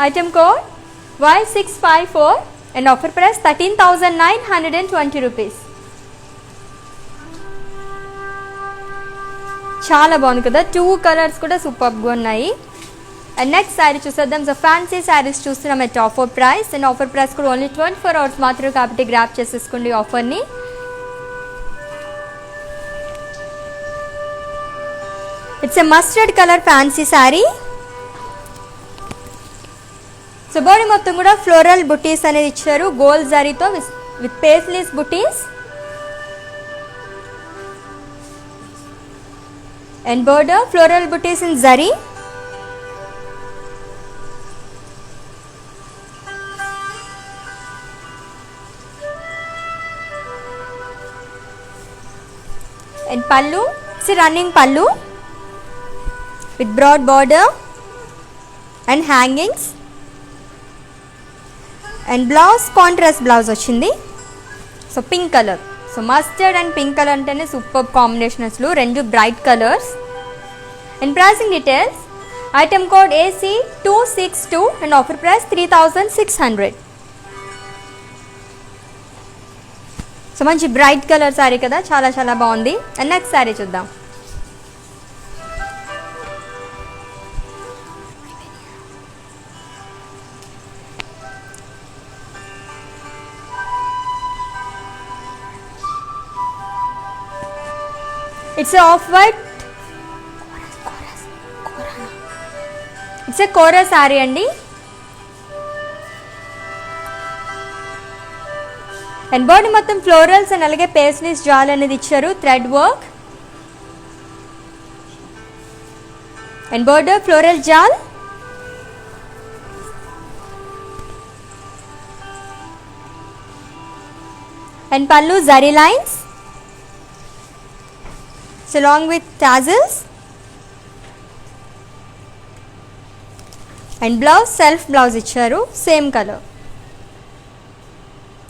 Item code Y654 and offer price 13,920 rupees. చాలా బాగుంది కదా. 2 కలర్స్ కూడా సూపర్గా ఉన్నాయి. అండ్ నెక్స్ట్ శారీ చూసేద్దాం. సో ఫ్యాన్సీ శారీస్ చూస్తున్నాం at offer price. And offer price కూడా ఓన్లీ 24 hours మాత్రమే కాబట్టి గ్రాప్ చేసేసుకోండి ఆఫర్ని. It's a mustard colour fancy sari. So body మొత్తం కూడా ఫ్లోరల్ బుటీస్ అనేది ఇచ్చారు గోల్డ్ జరీతో with paisleys butis. And border floral butis in zari. And పళ్ళు రన్నింగ్ పళ్ళు with broad border and hangings. And blouse contrast blouse వచ్చింది. So pink colour. So mustard and pink colour అంటేనే super combination అసలు, రెండు bright colours. And pricing details. Item code AC262 and offer price 3,600. So మంచి bright colour sari కదా, చాలా చాలా బాగుంది. And next sari చూద్దాం. It's off white, it's a kora sari అండి. అండ్ బాడీ మొత్తం ఫ్లోరల్స్ అండ్ అలాగే పేస్లీస్ జాల్ అనేది ఇచ్చారు, thread work. And border floral జాల్. And pallu zari lines along with tassels. And blouse self blouse ఇచ్చారు same colour.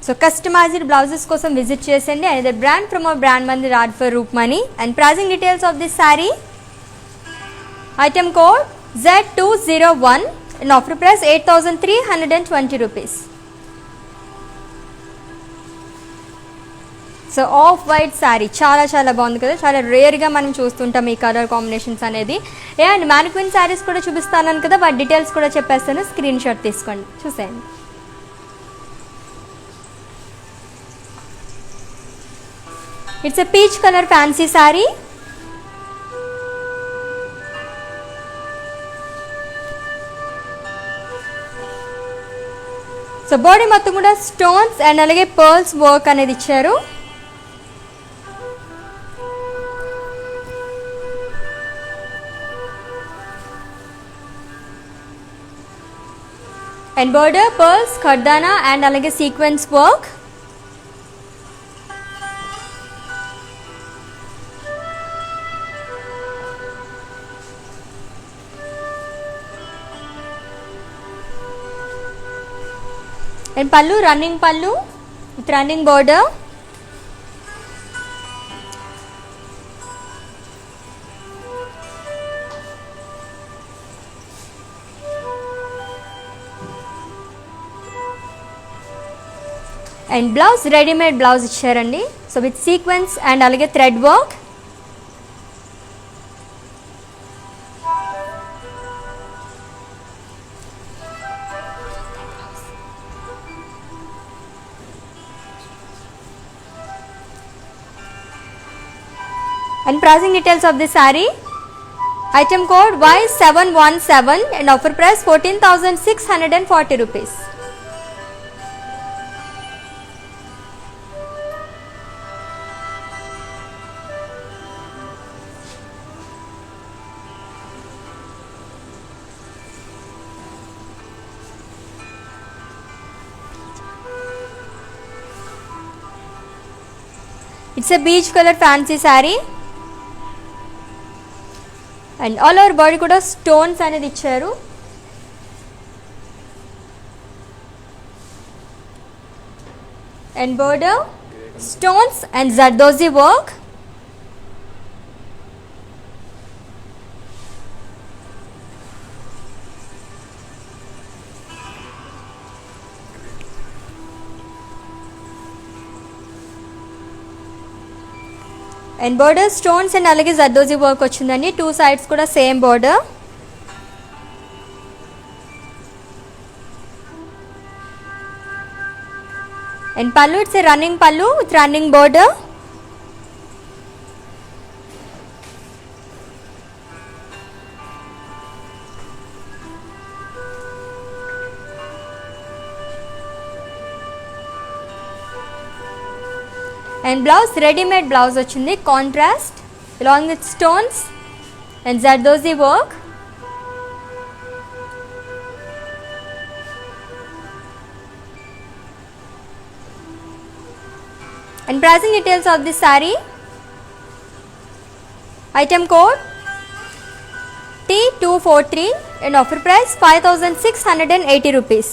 So customised blouses కోసం visit చేసండి. And the brand from our brand Mandir art for Rupmani. And pricing details of this sari. Item code Z201 and offer price 8,320 rupees. So off white sari చాలా చాలా బాగుంది కదా, చాలా రేర్గా మనం చూస్తుంటాం ఈ కలర్ కాంబినేషన్స్ అనేది. అండ్ మ్యానిక్విన్ శారీస్ కూడా చూపిస్తాను కదా, వాటి డీటెయిల్స్ కూడా చెప్పేస్తాను, స్క్రీన్ షాట్ తీసుకోండి చూసేయండి. It's a peach colour fancy sari. So body మొత్తం కూడా స్టోన్స్ అండ్ అలాగే పర్ల్స్ వర్క్ అనేది ఇచ్చారు. అండ్ బోర్డర్ పర్ల్స్, ఖర్దానా అండ్ అలాగే సీక్వెన్స్ వర్క్. అండ్ పళ్ళు రన్నింగ్ పళ్ళు with running border. And blouse readymade blouse ఇచ్చారండి. సో విత్ సీక్వెన్స్ అండ్ అలాగే thread work. And pricing details of this saree. Item code Y717 and offer price 14,640 rupees. It's a beige color fancy saree. And all over body కూడా stones అనేది ఇచ్చారు. And border stones and zardozi work. And border stones and అలాగే zardozi work వచ్చిందండి. Two sides కూడా same border. And pallu it's a running పళ్ళు with running border. And blouse readymade blouse వచ్చింది contrast along with stones and zardozi work. And pricing details of this sari. Item code T243 and offer price 5,680 rupees.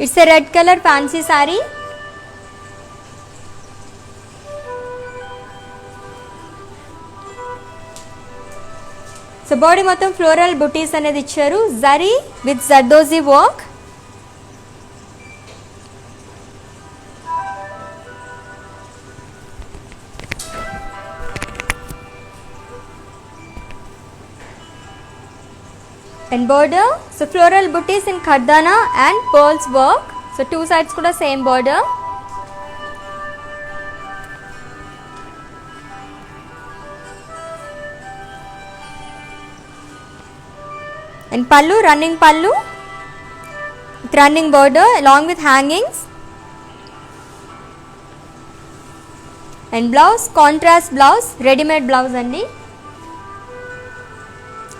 It's a red color fancy saree. So body మొత్తం floral butis అనేది ఇచ్చారు, zari with zardozi work. And border so floral butis in kardana and pearls work. So two sides కూడా same border. And పళ్ళు running పళ్ళు with running border along with hangings. And blouse contrast blouse, readymade blouse అండి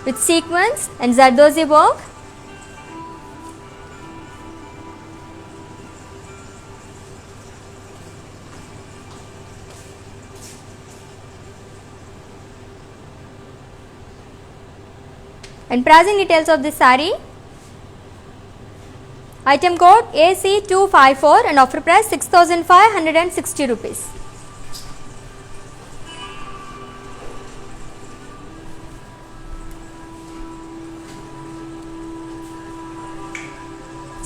with sequins and zardozi work. And pricing details of this saree. Item code AC254 and offer price 6,560 rupees.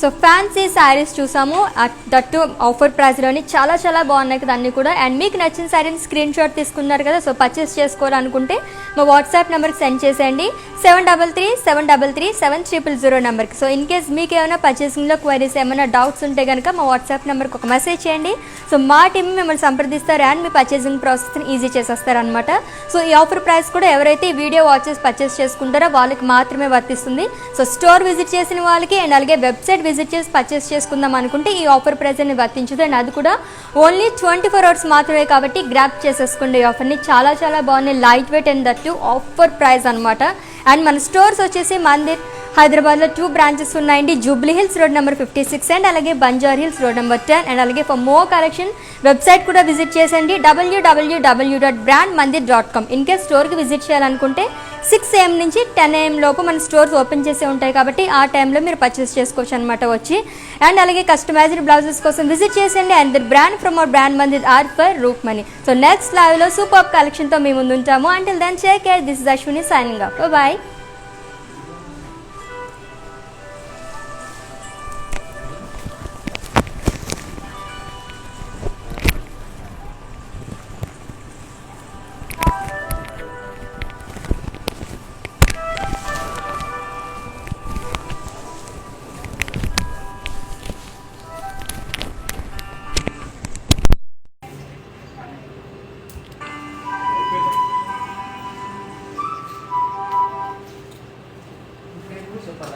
So fancy saris చూసాము, that offer ప్రైస్లోని చాలా చాలా బాగున్నాయి కదా అన్నీ కూడా. And మీకు నచ్చిన శారీని స్క్రీన్ షాట్ తీసుకున్నారు కదా, సో పర్చేస్ చేసుకోవాలనుకుంటే మా వాట్సాప్ నెంబర్కి సెండ్ చేసేయండి 7337337000 నెంబర్కి. సో ఇన్ కేస్ మీకు ఏమైనా పర్చేసింగ్లో క్వైరీస్ ఏమైనా డౌట్స్ ఉంటే కనుక మా వాట్సాప్ నెంబర్కి ఒక మెసేజ్ చేయండి. సో మా టీమ్ మిమ్మల్ని సంప్రదిస్తారు అండ్ మీ పర్చేసింగ్ ప్రాసెస్ని ఈజీ చేసేస్తారనమాట. సో ఈ ఆఫర్ ప్రైస్ కూడా ఎవరైతే ఈ వీడియో వాచెస్ పర్చేస్ చేసుకుంటారో వాళ్ళకి మాత్రమే వర్తిస్తుంది. సో స్టోర్ విజిట్ చేసిన వాళ్ళకి అండ్ అలాగే వెబ్సైట్ విజిట్ చేసి పర్చేస్ చేసుకుందాం అనుకుంటే ఈ ఆఫర్ ప్రైస్ అని వర్తించదు. అండ్ అది కూడా ఓన్లీ 24 hours మాత్రమే కాబట్టి గ్రాప్ చేసేసుకోండి ఈ ఆఫర్ని. చాలా చాలా బాగున్నాయి, light weight and that offer price అనమాట. అండ్ మన స్టోర్స్ వచ్చేసి మందిర్ హైదరాబాద్లో 2 branches ఉన్నాయండి. Jubilee Hills road number 56 and అలాగే బంజార్ హిల్స్ రోడ్ నెంబర్ 10. అండ్ అలాగే ఫర్ మోర్ కలెక్షన్ వెబ్సైట్ కూడా విజిట్ చేసండి www.brandmandir.com. ఇన్ కేస్ స్టోర్కి విజిట్ చేయాలనుకుంటే 6 AM నుంచి 10 AM లోపు మన స్టోర్స్ ఓపెన్ చేసే ఉంటాయి కాబట్టి ఆ టైంలో మీరు పర్చేస్ చేసుకోవచ్చు అనమాట వచ్చి. అండ్ అలాగే కస్టమైజ్డ్ బ్లౌజెస్ కోసం విజిట్ చేసండి. And the brand from our brand Mandir art for Rukmini. So next లైవ్లో సూపర్ కలెక్షన్తో మేము ముందుంటాము. Until then take care. This is Ashwini signing off. Bye. Super